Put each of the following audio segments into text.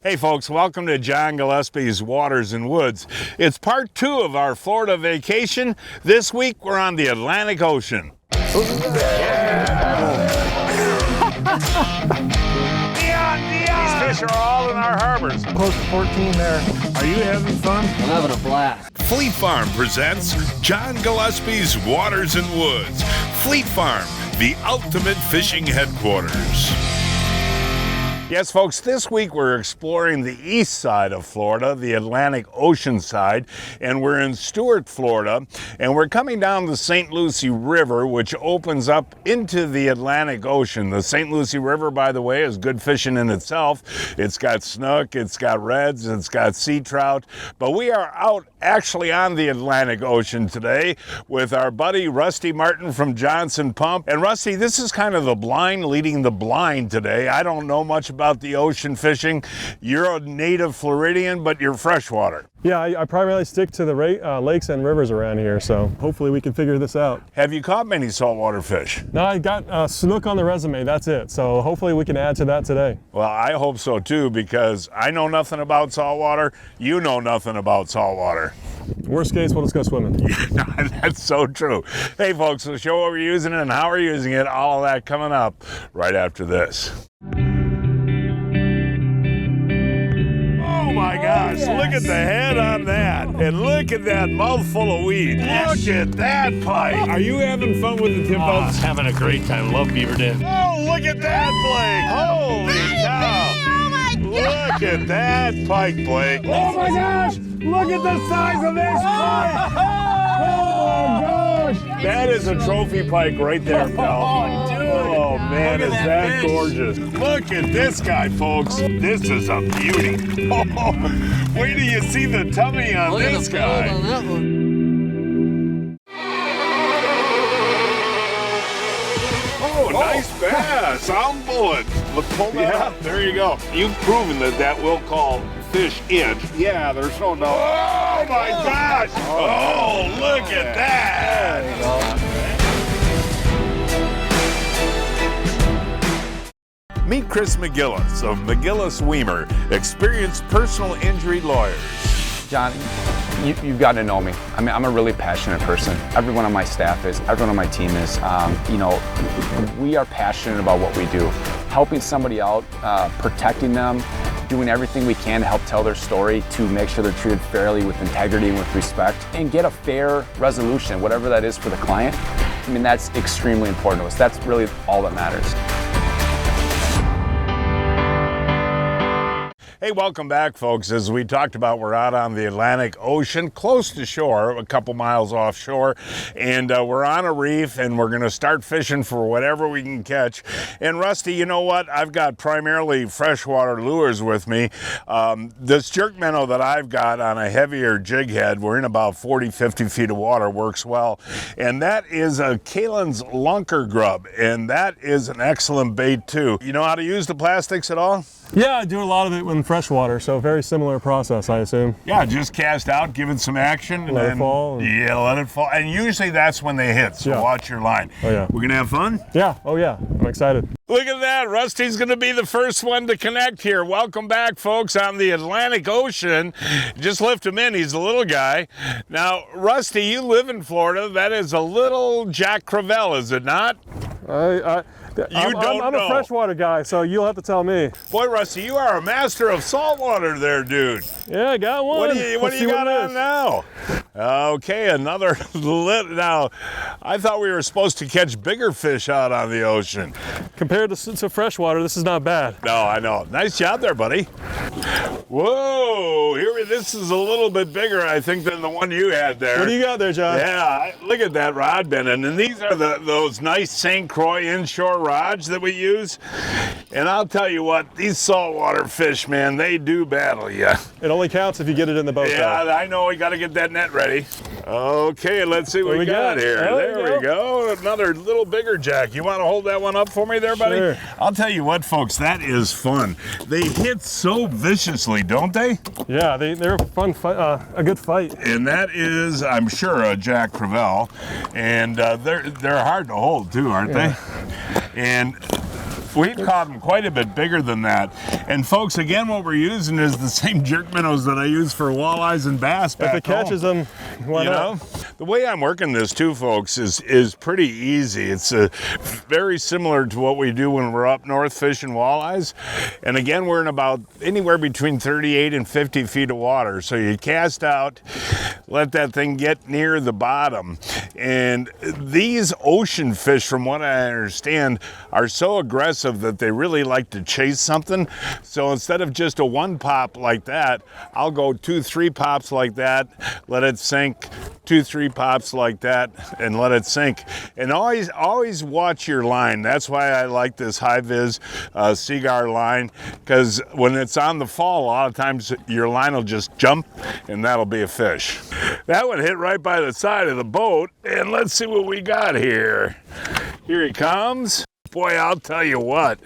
Hey folks, welcome to John Gillespie's Waters and Woods. It's part 2 of our Florida vacation. This week we're on the Atlantic Ocean. These fish are all in our harbors. Close to 14 there. Are you having fun? I'm having a blast. Fleet Farm presents John Gillespie's Waters and Woods. Fleet Farm, the ultimate fishing headquarters. Yes, folks, this week we're exploring the east side of Florida, the Atlantic Ocean side, and we're in Stuart, Florida, and we're coming down the Saint Lucie River, which opens up into the Atlantic Ocean. The Saint Lucie River, by the way, is good fishing in itself. It's got snook, it's got reds, it's got sea trout, but we are out actually on the Atlantic Ocean today with our buddy Rusty Martin from Johnson Pump. And Rusty, this is kind of the blind leading the blind today. I don't know much about the ocean fishing. You're a native Floridian, but you're freshwater. Yeah, I primarily stick to the lakes and rivers around here, so hopefully we can figure this out. Have you caught many saltwater fish? No, I got snook on the resume, that's it. So hopefully we can add to that today. Well, I hope so too, because I know nothing about saltwater. You know nothing about saltwater. Worst case, we'll just go swimming. That's so true. Hey folks, we'll show what we're using and how we're using it. All of that coming up right after this. Oh my gosh, look at the head on that. And look at that mouthful of weed. Look at that pike. Are you having fun with the tip boats? Having a great time. Love Beaver Dam. Oh, look at that, Blake. Holy cow. Look at that pike, Blake. Oh my gosh, look at the size of this pike. Oh gosh. That is a trophy pike right there, pal. Oh man, is that gorgeous. Look at this guy, folks. This is a beauty. Oh, wait till you see the tummy on this guy. On that one. Oh, nice bass. I'm bullet. Let's pull that up. There you go. You've proven that will call fish inch. Yeah, there's no doubt. Oh my gosh. Oh, look at that. There you go. Meet Chris McGillis of McGillis Weimer, experienced personal injury lawyers. John, you've gotten to know me. I mean, I'm a really passionate person. Everyone on my staff is, everyone on my team is. We are passionate about what we do. Helping somebody out, protecting them, doing everything we can to help tell their story, to make sure they're treated fairly, with integrity and with respect, and get a fair resolution, whatever that is for the client. I mean, that's extremely important to us. That's really all that matters. Hey, welcome back, folks. As we talked about, we're out on the Atlantic Ocean, close to shore, a couple miles offshore, and we're on a reef, and we're going to start fishing for whatever we can catch. And Rusty, you know what? I've got primarily freshwater lures with me. This jerk minnow that I've got on a heavier jig head, we're in about 40, 50 feet of water, works well. And that is a Kalen's lunker grub, and that is an excellent bait too. You know how to use the plastics at all? Yeah, I do a lot of it in freshwater, so very similar process, I assume. Yeah, just cast out, give it some action, and let then it fall. Yeah, let it fall. And usually that's when they hit, so watch your line. Oh yeah. We're gonna have fun? Yeah, oh yeah, I'm excited. Look at that, Rusty's gonna be the first one to connect here. Welcome back, folks, on the Atlantic Ocean. Just lift him in, he's a little guy. Now, Rusty, you live in Florida. That is a little Jack Crevalle, is it not? I'm a freshwater guy, so you'll have to tell me. Boy, Rusty, you are a master of saltwater there, dude. Yeah, I got one. What do you got on now? Okay, another now, I thought we were supposed to catch bigger fish out on the ocean. Compared to freshwater, this is not bad. No, I know. Nice job there, buddy. Whoa, this is a little bit bigger, I think, than the one you had there. What do you got there, John? Yeah, look at that rod bending. And these are those nice St. Croix inshore rods that we use. And I'll tell you what, these saltwater fish, man, they do battle you. It only counts if you get it in the boat. Yeah, though. I know. We got to get that net ready. Okay, let's see what we got here. There we go. Another little bigger jack. You want to hold that one up for me there, buddy? Sure. I'll tell you what, folks, that is fun. They hit so viciously, don't they? Yeah, they're a fun fight, a good fight. And that is, I'm sure, a Jack Crevalle. And they're hard to hold too, aren't they? And We've caught them quite a bit bigger than that. And folks, again, what we're using is the same jerk minnows that I use for walleyes and bass back If it catches them, why not? The way I'm working this too, folks, is pretty easy. It's very similar to what we do when we're up north fishing walleyes. And again, we're in about anywhere between 38 and 50 feet of water. So you cast out, let that thing get near the bottom. And these ocean fish, from what I understand, are so aggressive that they really like to chase something. So instead of just a one pop like that, I'll go 2-3 pops like that, let it sink, 2-3 pops like that, and let it sink. And always watch your line. That's why I like this high vis Seaguar line, because when it's on the fall, a lot of times your line will just jump and that'll be a fish. That one hit right by the side of the boat, and let's see what we got here. Here he comes. Boy, I'll tell you what,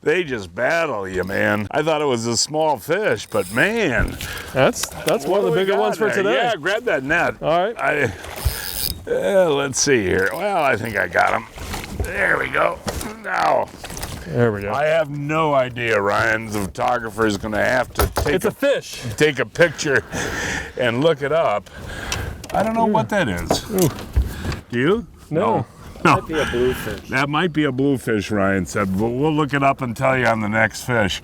they just battle you, man. I thought it was a small fish, but man. That's one of the bigger ones for today. Yeah, grab that net. All right. Let's see here. Well, I think I got him. There we go. Now, There we go. I have no idea. Ryan, the photographer, is going to have to take a picture and look it up. I don't know what that is. Ooh. Do you? No. No. Might be a bluefish. That might be a bluefish, Ryan said. But we'll look it up and tell you on the next fish.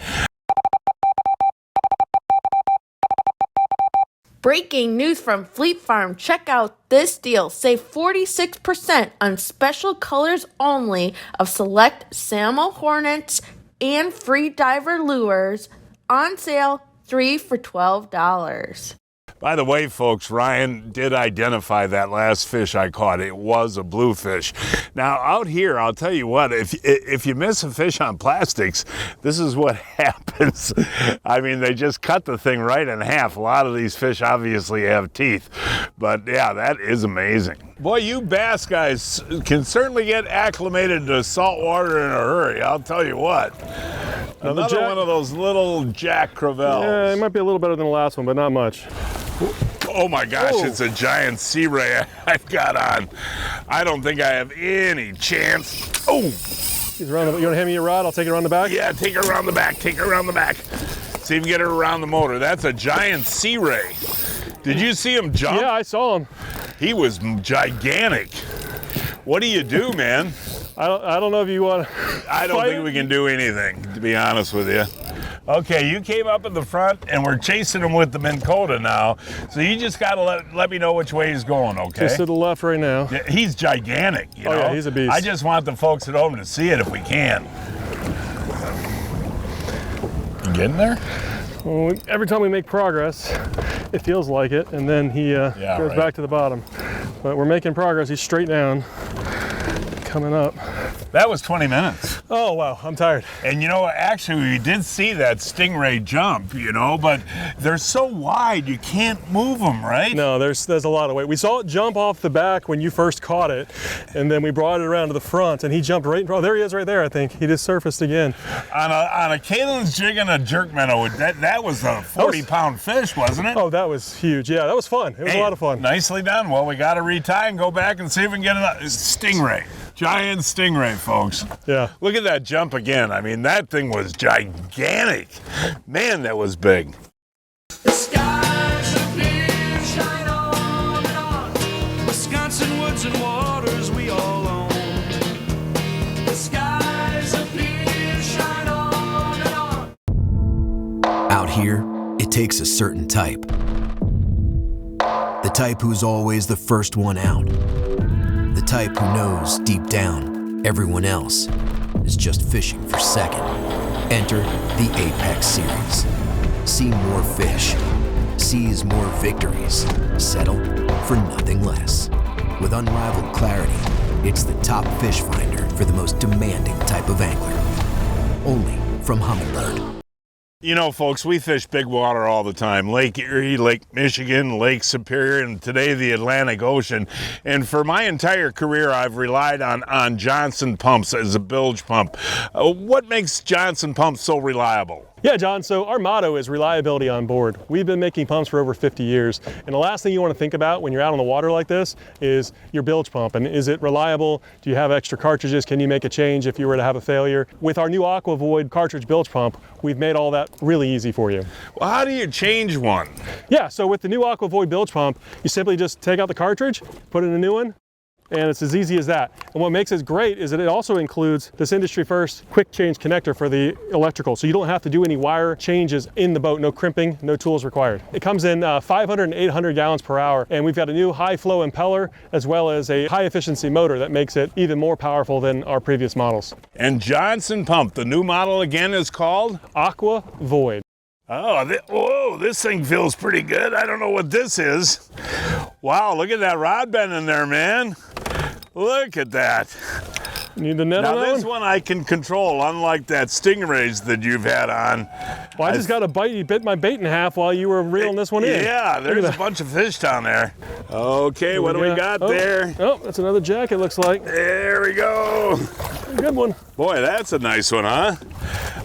Breaking news from Fleet Farm. Check out this deal. Save 46% on special colors only of select Salmo Hornets and free diver lures. On sale, 3 for $12. By the way, folks, Ryan did identify that last fish I caught. It was a bluefish. Now, out here, I'll tell you what, if you miss a fish on plastics, this is what happens. I mean, they just cut the thing right in half. A lot of these fish obviously have teeth. But yeah, that is amazing. Boy, you bass guys can certainly get acclimated to salt water in a hurry. I'll tell you what. Another one of those little Jack Crevalles. Yeah, it might be a little better than the last one, but not much. Oh my gosh, it's a giant sea ray I've got on. I don't think I have any chance. Oh! He's around you want to hand me your rod? I'll take it around the back? Yeah, take her around the back, take her around the back. See if you can get her around the motor. That's a giant sea ray. Did you see him jump? Yeah, I saw him. He was gigantic. What do you do, man? I don't know if you want to I don't think we can do anything, to be honest with you. Okay, you came up in the front, and we're chasing him with the Minn Kota now. So you just got to let me know which way he's going, okay? Just to the left right now. Yeah, he's gigantic, you know? Yeah, he's a beast. I just want the folks at home to see it if we can. You getting there? Well, every time we make progress, it feels like it, and then he goes back to the bottom. But we're making progress. He's straight down, coming up. That was 20 minutes. Oh, wow, I'm tired. And you know, actually, we did see that stingray jump, you know, but they're so wide, you can't move them, right? No, there's a lot of weight. We saw it jump off the back when you first caught it, and then we brought it around to the front, and he jumped right in front. There he is right there, I think. He just surfaced again. On a Kalen's jig and a jerk minnow, that was a 40-pound fish, wasn't it? Oh, that was huge. Yeah, that was fun. It was a lot of fun. Nicely done. Well, we got to retie and go back and see if we can get a stingray. Giant stingray, folks. Yeah. Look at that jump again. I mean, that thing was gigantic. Man, that was big. The skies are clear, shine on and on. Wisconsin woods and waters we all own. The skies are clear, shine on and on. Out here, it takes a certain type. The type who's always the first one out. The type who knows deep down everyone else is just fishing for second. Enter the Apex Series. See more fish. Seize more victories. Settle for nothing less. With unrivaled clarity, it's the top fish finder for the most demanding type of angler. Only from Humminbird. You know, folks, we fish big water all the time. Lake Erie, Lake Michigan, Lake Superior, and today the Atlantic Ocean. And for my entire career, I've relied on Johnson pumps as a bilge pump. What makes Johnson pumps so reliable? Yeah, John, so our motto is reliability on board. We've been making pumps for over 50 years, and the last thing you want to think about when you're out on the water like this is your bilge pump, and is it reliable? Do you have extra cartridges? Can you make a change if you were to have a failure? With our new AquaVoid cartridge bilge pump, we've made all that really easy for you. Well, how do you change one? Yeah, so with the new AquaVoid bilge pump, you simply just take out the cartridge, put in a new one, and it's as easy as that. And what makes it great is that it also includes this industry first quick change connector for the electrical, so you don't have to do any wire changes in the boat, no crimping, no tools required. It comes in 500 and 800 gallons per hour, and we've got a new high flow impeller as well as a high efficiency motor that makes it even more powerful than our previous models. And Johnson Pump, the new model again is called? AquaVoid. Oh, whoa, this thing feels pretty good. I don't know what this is. Wow, look at that rod bend in there, man. Look at that. Need the net now on that this one I can control, unlike that Stingrays that you've had on. Well, I just got a bite. You bit my bait in half while you were reeling this one in. Yeah, there's a bunch of fish down there. Okay, what do we got there? Oh, that's another jack, it looks like. There we go. Good one. Boy, that's a nice one, huh?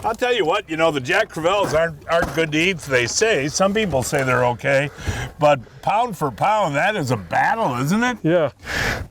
I'll tell you what, you know, the Jack Crevalles aren't good to eat, they say. Some people say they're okay. But pound for pound, that is a battle, isn't it? Yeah.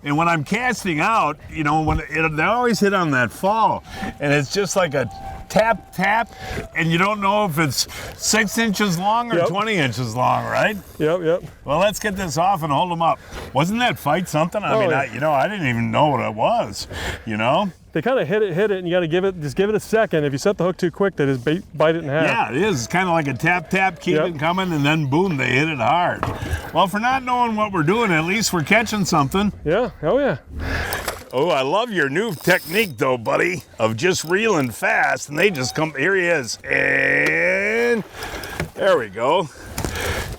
And when I'm casting out, you know, they always hit on that fall. And it's just like a tap, tap, and you don't know if it's 6 inches long or 20 inches long, right? Yep. Well, let's get this off and hold them up. Wasn't that fight something? I mean, I didn't even know what it was, you know? They kind of hit it, and you got to just give it a second. If you set the hook too quick, they just bite it in half. Yeah, it is. It's kind of like a tap, tap, keep it coming, and then boom, they hit it hard. Well, for not knowing what we're doing, at least we're catching something. Yeah, oh yeah. Oh, I love your new technique though, buddy, of just reeling fast, and they just come, here he is, and there we go.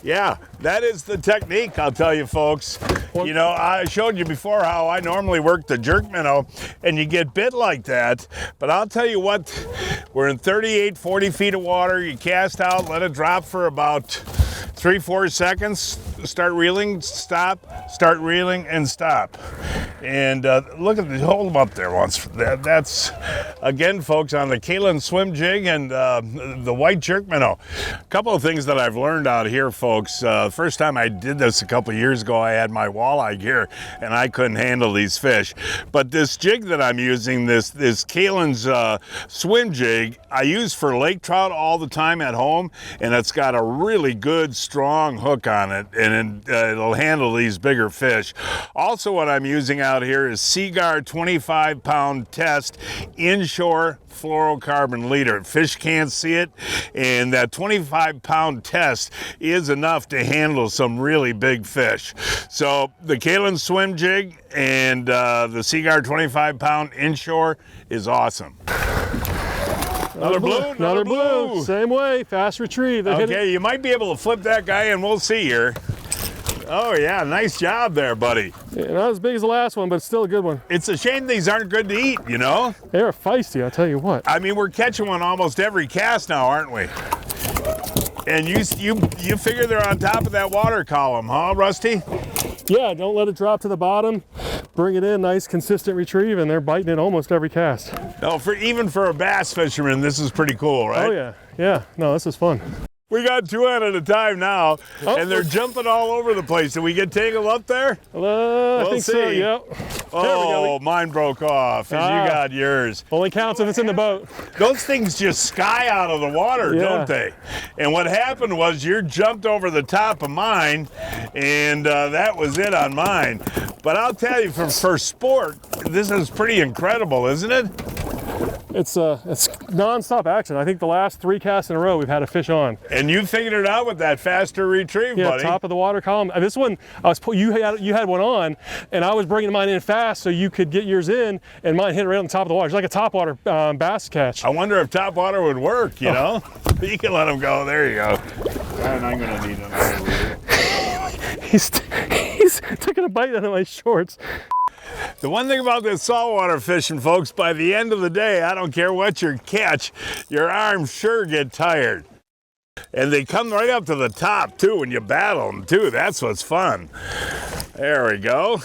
Yeah, that is the technique, I'll tell you folks. You know, I showed you before how I normally work the jerk minnow, and you get bit like that. But I'll tell you what, we're in 38, 40 feet of water. You cast out, let it drop for about 3-4 seconds, start reeling, stop, start reeling, and stop. And look at hold them up there once. That's, again, folks, on the Kalen swim jig and the white jerk minnow. A couple of things that I've learned out here, folks. First time I did this a couple of years ago, I had my walleye gear, and I couldn't handle these fish. But this jig that I'm using, this Kalen's swim jig, I use for lake trout all the time at home, and it's got a really good, strong hook on it, and it'll handle these bigger fish. Also, what I'm using out here is Seaguar 25-pound test inshore fluorocarbon leader. Fish can't see it, and that 25-pound test is enough to handle some really big fish. So the Kalen swim jig and the Seaguar 25-pound inshore is awesome. Another blue, another blue. Same way, fast retrieve. Okay, you might be able to flip that guy and we'll see here. Oh yeah, nice job there, buddy. Yeah, not as big as the last one, but it's still a good one. It's a shame these aren't good to eat, you know? They're feisty, I'll tell you what. I mean, we're catching one almost every cast now, aren't we? And you figure they're on top of that water column, huh, Rusty? Yeah, don't let it drop to the bottom. Bring it in, nice consistent retrieve, and they're biting it almost every cast. No, even for a bass fisherman, this is pretty cool, right? Oh yeah, no, this is fun. We got two on at a time now, and they're jumping all over the place. Did we get tangled up there? I think so, yep. Oh, mine broke off, and you got yours. Only counts if it's in the boat. Those things just sky out of the water, don't they? And what happened was you jumped over the top of mine, and that was it on mine. But I'll tell you, for sport, this is pretty incredible, isn't it? It's non-stop action. I think the last 3 casts in a row we've had a fish on. And you figured it out with that faster retrieve, buddy. Yeah, top of the water column. This one, you had one on, and I was bringing mine in fast so you could get yours in, and mine hit right on the top of the water. It's like a topwater bass catch. I wonder if topwater would work, you know? You can let him go. There you go. And I'm going to need another leader. He's taking a bite out of my shorts. The one thing about this saltwater fishing, folks, by the end of the day, I don't care what you catch, your arms sure get tired. And they come right up to the top, too, when you battle them, too. That's what's fun. There we go.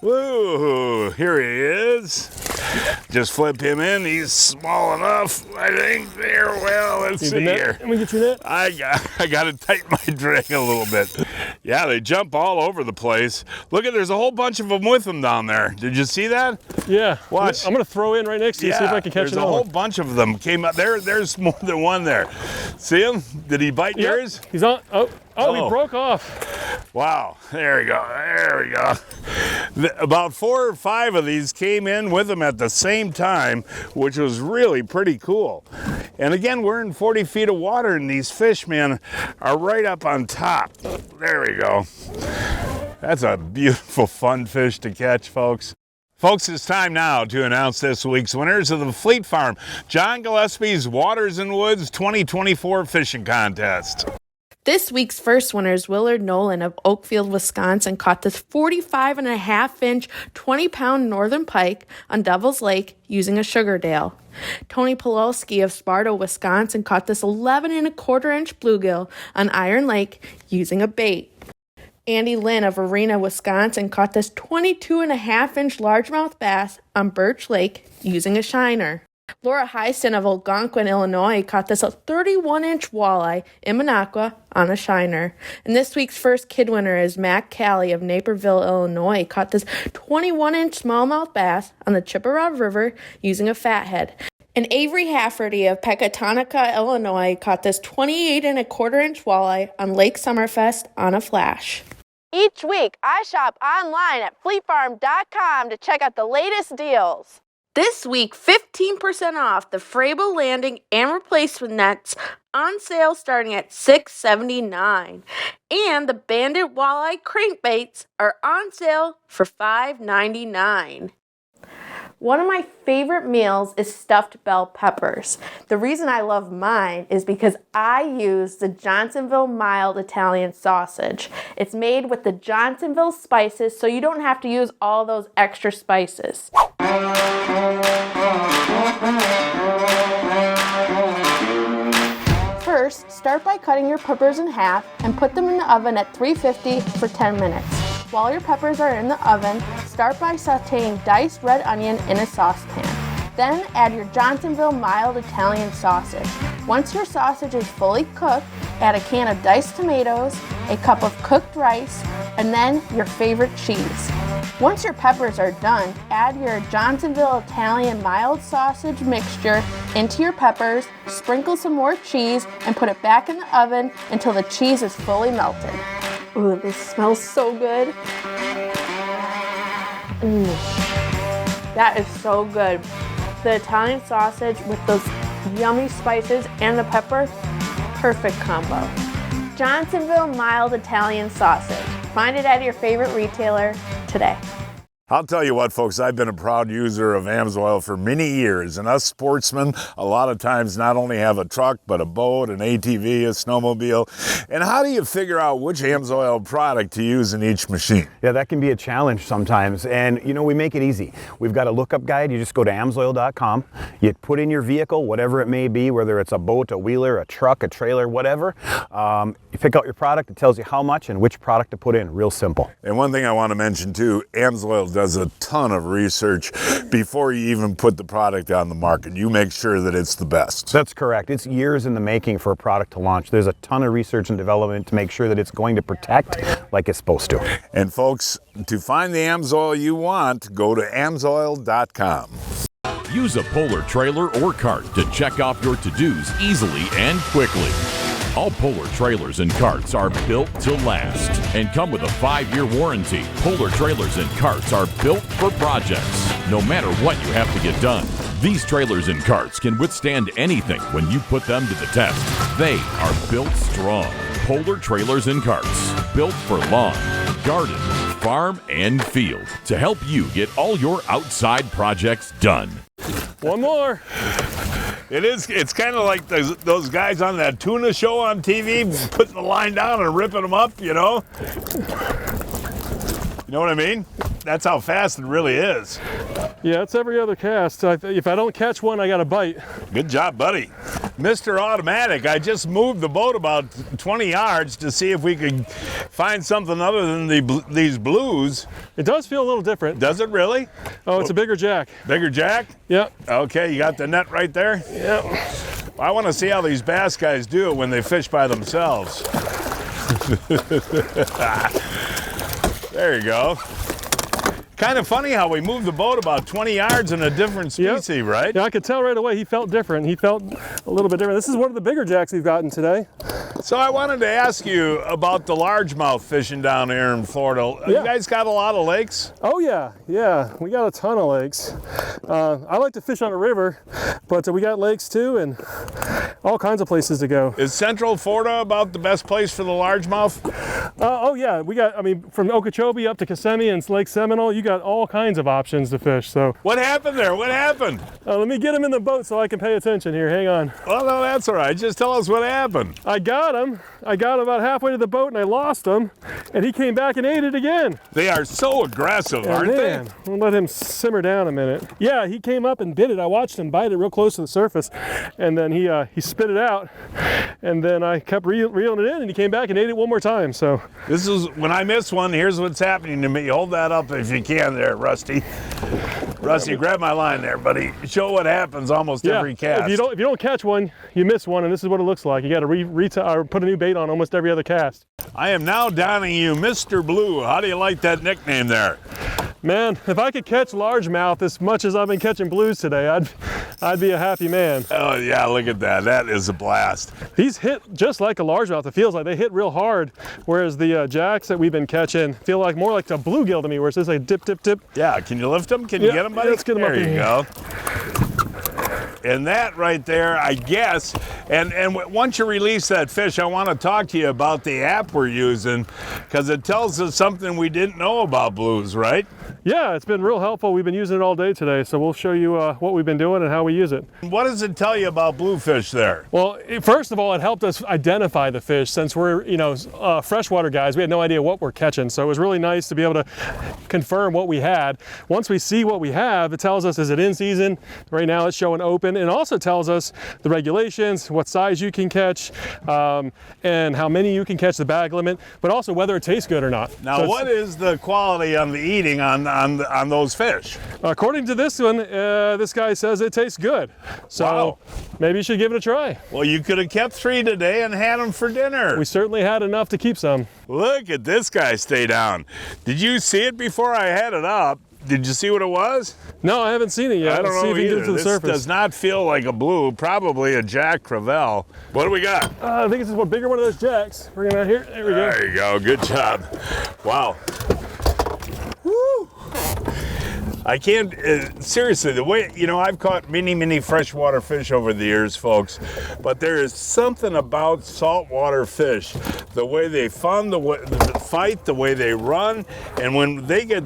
Woo, here he is. Just flip him in. He's small enough, I think. There, well, let's see here. Let me get your net. I got to tighten my drag a little bit. Yeah, they jump all over the place. Look there's a whole bunch of them with them down there. Did you see that? Yeah. Watch. I'm going to throw in right next to you, see if I can catch there's a whole bunch of them came up. There's more than one there. See him? Did he bite yours? He's on. Oh, he broke off. Wow, there we go, there we go. About 4 or 5 of these came in with them at the same time, which was really pretty cool. And again, we're in 40 feet of water and these fish, man, are right up on top. There we go. That's a beautiful, fun fish to catch, folks. Folks, it's time now to announce this week's winners of the Fleet Farm John Gillespie's Waters and Woods 2024 Fishing Contest. This week's first winner is Willard Nolan of Oakfield, Wisconsin, caught this 45.5-inch, 20-pound northern pike on Devil's Lake using a sugar dale. Tony Pawlowski of Sparta, Wisconsin, caught this 11.25-inch bluegill on Iron Lake using a bait. Andy Lynn of Arena, Wisconsin, caught this 22.5-inch largemouth bass on Birch Lake using a shiner. Laura Heiston of Algonquin, Illinois, caught this 31-inch walleye in Minocqua on a shiner. And this week's first kid winner is Matt Callie of Naperville, Illinois, caught this 21-inch smallmouth bass on the Chippewa River using a fathead. And Avery Hafferty of Pecatonica, Illinois, caught this 28.25-inch walleye on Lake Summerfest on a flash. Each week, I shop online at fleetfarm.com to check out the latest deals. This week, 15% off the Frable landing and replacement nets on sale starting at $6.79. And the Bandit Walleye crankbaits are on sale for $5.99. One of my favorite meals is stuffed bell peppers. The reason I love mine is because I use the Johnsonville mild Italian sausage. It's made with the Johnsonville spices, so you don't have to use all those extra spices. First, start by cutting your peppers in half and put them in the oven at 350 for 10 minutes. While your peppers are in the oven, start by sauteing diced red onion in a saucepan. Then add your Johnsonville mild Italian sausage. Once your sausage is fully cooked, add a can of diced tomatoes, a cup of cooked rice, and then your favorite cheese. Once your peppers are done, add your Johnsonville Italian mild sausage mixture into your peppers, sprinkle some more cheese, and put it back in the oven until the cheese is fully melted. Ooh, this smells so good. That is so good. The Italian sausage with those yummy spices and the pepper, perfect combo. Johnsonville mild Italian sausage. Find it at your favorite retailer today. I'll tell you what, folks, I've been a proud user of AMSOIL for many years, and us sportsmen a lot of times not only have a truck, but a boat, an ATV, a snowmobile. And how do you figure out which AMSOIL product to use in each machine? Yeah, that can be a challenge sometimes, and you know, we make it easy. We've got a lookup guide. You just go to amsoil.com, you put in your vehicle, whatever it may be, whether it's a boat, a wheeler, a truck, a trailer, whatever. You pick out your product, it tells you how much and which product to put in, real simple. And one thing I want to mention too, AMSOIL does a ton of research before you even put the product on the market. You make sure that it's the best. That's correct. It's years in the making for a product to launch. There's a ton of research and development to make sure that it's going to protect like it's supposed to. And folks, to find the AMSOIL you want, go to amsoil.com. Use a Polar trailer or cart to check off your to-dos easily and quickly. All Polar trailers and carts are built to last and come with a 5-year warranty. Polar trailers and carts are built for projects, no matter what you have to get done. These trailers and carts can withstand anything when you put them to the test. They are built strong. Polar trailers and carts, built for lawn, garden, farm, and field to help you get all your outside projects done. One more. It's kind of like those guys on that tuna show on TV putting the line down and ripping them up, you know? You know what I mean? That's how fast it really is. Yeah, it's every other cast. If I don't catch one, I got a bite. Good job, buddy. Mr. Automatic, I just moved the boat about 20 yards to see if we could find something other than these blues. It does feel a little different. Does it really? Oh, it's a bigger jack. Bigger jack? Yep. Okay, you got the net right there? Yep. I want to see how these bass guys do it when they fish by themselves. There you go. Kind of funny how we moved the boat about 20 yards in a different species, right? Yeah, I could tell right away he felt different. He felt a little bit different. This is one of the bigger jacks we've gotten today. So I wanted to ask you about the largemouth fishing down here in Florida. Yeah. You guys got a lot of lakes? Oh yeah, we got a ton of lakes. I like to fish on a river, but we got lakes too and all kinds of places to go. Is Central Florida about the best place for the largemouth? Oh yeah, we got, I mean, from Okeechobee up to Kissimmee and Lake Seminole, you got all kinds of options to fish. So what happened there? What happened? Let me get him in the boat so I can pay attention here. Hang on. Well, no, that's all right. Just tell us what happened. I got him about halfway to the boat and I lost him, and he came back and ate it again. They are so aggressive, aren't they? We'll let him simmer down a minute. Yeah, he came up and bit it. I watched him bite it real close to the surface, and then he spit it out, and then I kept reeling it in, and he came back and ate it one more time. So this is when I miss one. Here's what's happening to me. Hold that up if you can, there, Rusty. Rusty, grab my line there, buddy. Show what happens almost every cast. If you don't catch one, you miss one, and this is what it looks like. You got to put a new bait on almost every other cast. I am now downing you, Mr. Blue. How do you like that nickname there? Man, if I could catch largemouth as much as I've been catching blues today, I'd be a happy man. Oh yeah, look at that. That is a blast. These hit just like a largemouth. It feels like they hit real hard, whereas the jacks that we've been catching feel like more like a bluegill to me, where it's just like dip, dip, dip. Yeah, can you lift them? Can you get them, buddy? Let's get them up in here. There you go. And that right there, I guess, and once you release that fish, I want to talk to you about the app we're using, because it tells us something we didn't know about blues, right? Yeah, it's been real helpful. We've been using it all day today, so we'll show you what we've been doing and how we use it. What does it tell you about bluefish there? Well, first of all, it helped us identify the fish. Since we're, freshwater guys, we had no idea what we're catching, so it was really nice to be able to confirm what we had. Once we see what we have, it tells us, is it in season? Right now it's showing open, and it also tells us the regulations, what size you can catch, and how many you can catch, the bag limit, but also whether it tastes good or not. Now, so what is the quality on the eating on those fish? According to this one, this guy says it tastes good. So maybe you should give it a try. Well, you could have kept 3 today and had them for dinner. We certainly had enough to keep some. Look at this guy stay down. Did you see it before I had it up? Did you see what it was? No, I haven't seen it yet. I don't know see if you can get it to the this surface. Does not feel like a blue, probably a Jack Crevel. What do we got? I think it's just a bigger one of those jacks. Bring him out here. There we go. There you go. Good job. Wow. Woo. I can't, seriously, the way, I've caught many freshwater fish over the years, folks, but there is something about saltwater fish, the way they fight, the way they run, and when they get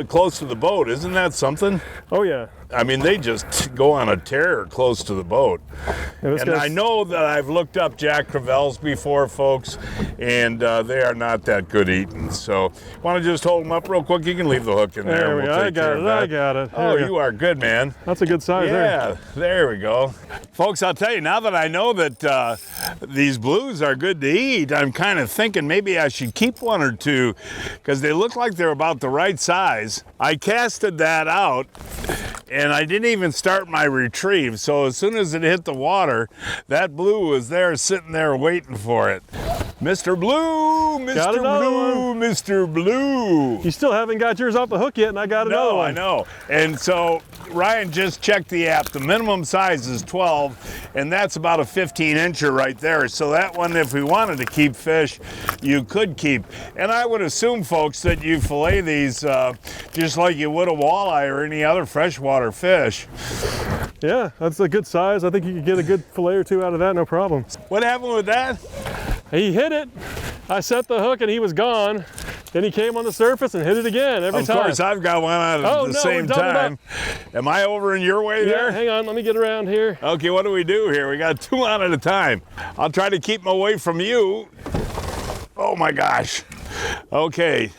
close to the boat, isn't that something? Oh, yeah. I mean, they just go on a tear close to the boat. And I know that I've looked up Jack Crevels before, folks, and they are not that good eating. So, want to just hold them up real quick? You can leave the hook in there. There we go. I got it. Oh, you are good, man. That's a good size there. Yeah, there we go. Folks, I'll tell you, now that I know that these blues are good to eat, I'm kind of thinking maybe I should keep 1 or 2, because they look like they're about the right size. I casted that out, and I didn't even start my retrieve, so as soon as it hit the water, that blue was there sitting there waiting for it. Mr. Blue, Mr. Blue, Mr. Blue. You still haven't got yours off the hook yet, and I got another one. I know. And so Ryan just checked the app. The minimum size is 12, and that's about a 15-incher right there. So that one, if we wanted to keep fish, you could keep. And I would assume, folks, that you fillet these just like you would a walleye or any other freshwater fish. Yeah, that's a good size. I think you could get a good fillet or 2 out of that, no problem. What happened with that? He hit it. I set the hook and he was gone. Then he came on the surface and hit it again every time. Of course, I've got one out at the same time. Am I over in your way there? Yeah, hang on, let me get around here. Okay, what do we do here? We got 2 on at a time. I'll try to keep them away from you. Oh my gosh. Okay.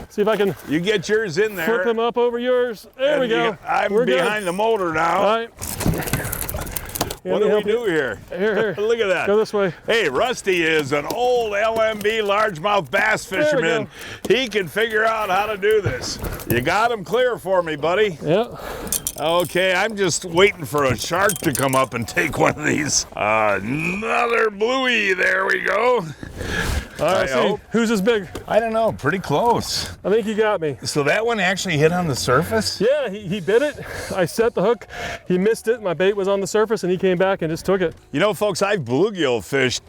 See if I can. You get yours in there. Flip him up over yours. There we go. I'm behind the motor now. All right. What do we do here? Here. Look at that. Go this way. Hey, Rusty is an old LMB largemouth bass fisherman. He can figure out how to do this. You got him clear for me, buddy. Yep. Okay, I'm just waiting for a shark to come up and take one of these. Another bluey. There we go. All right, see, who's as big? I don't know, pretty close. I think he got me. So that one actually hit on the surface? Yeah, he bit it. I set the hook. He missed it. My bait was on the surface and he came back and just took it. You know, folks, I've bluegill fished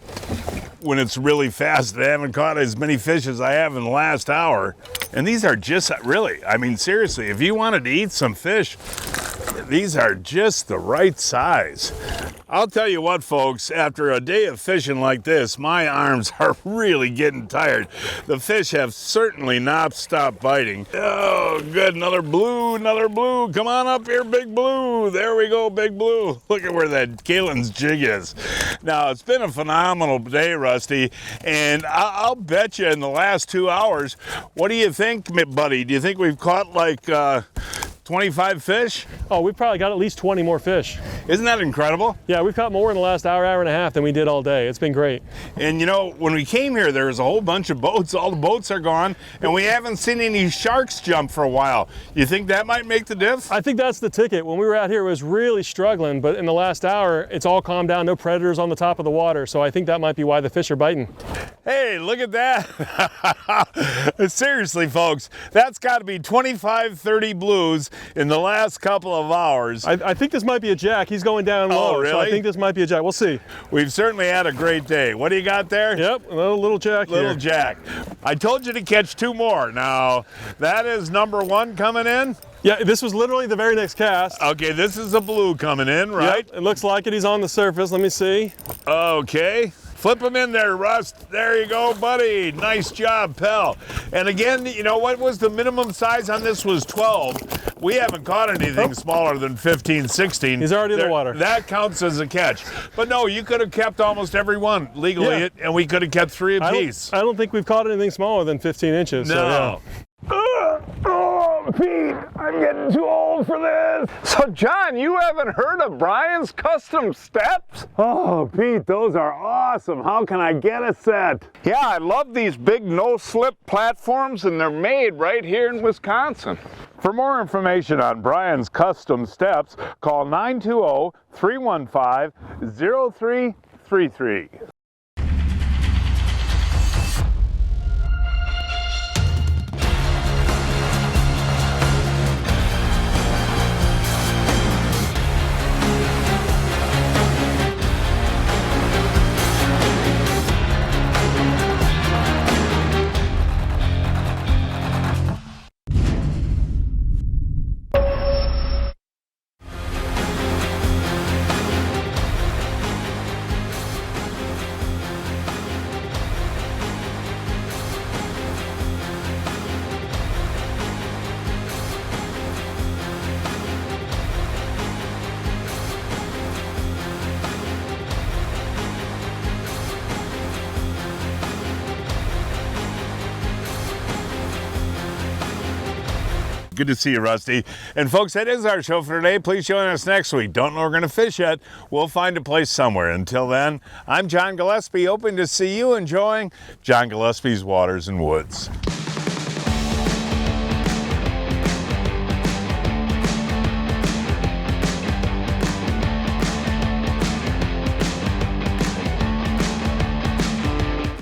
when it's really fast. I haven't caught as many fish as I have in the last hour. And these are just really, I mean, seriously, if you wanted to eat some fish, these are just the right size. I'll tell you what, folks, after a day of fishing like this, my arms are really getting tired. The fish have certainly not stopped biting. Oh, good, another blue, another blue. Come on up here, big blue. There we go, big blue. Look at where that Kalen's jig is. Now, it's been a phenomenal day, Rusty, and I'll bet you in the last 2 hours, what do you think, buddy? Do you think we've caught like 25 fish? Oh, we've probably got at least 20 more fish. Isn't that incredible? Yeah, we've caught more in the last hour, hour and a half than we did all day. It's been great. And you know, when we came here, there was a whole bunch of boats. All the boats are gone, and we haven't seen any sharks jump for a while. You think that might make the diff? I think that's the ticket. When we were out here, it was really struggling, but in the last hour, it's all calmed down. No predators on the top of the water, so I think that might be why the fish are biting. Hey, look at that. Seriously, folks, that's got to be 25, 30 blues in the last couple of hours. I think this might be a jack. He's going down low. Oh, really? So I think this might be a jack. We'll see. We've certainly had a great day. What do you got there? Yep, a little jack Little here. jack. I told you to catch 2 more. Now, that is number 1 coming in? Yeah, this was literally the very next cast. Okay, this is a blue coming in, right? Yep, it looks like it. He's on the surface. Let me see. Okay. Flip him in there, Rust. There you go, buddy. Nice job, pal. And again, you know, what was the minimum size on this was 12. We haven't caught anything smaller than 15, 16. He's already in the water. That counts as a catch. But no, you could have kept almost every one legally, Yeah. and we could have kept 3 apiece. I don't think we've caught anything smaller than 15 inches. No. So, yeah. Oh, Pete, I'm getting too old for this. So, John, you haven't heard of Brian's Custom Steps? Oh, Pete, those are awesome. How can I get a set? Yeah, I love these big no-slip platforms, and they're made right here in Wisconsin. For more information on Brian's Custom Steps, call 920-315-0333. Good to see you, Rusty. And folks, that is our show for today. Please join us next week. Don't know where we're going to fish yet. We'll find a place somewhere. Until then, I'm John Gillespie, hoping to see you enjoying John Gillespie's Waters and Woods.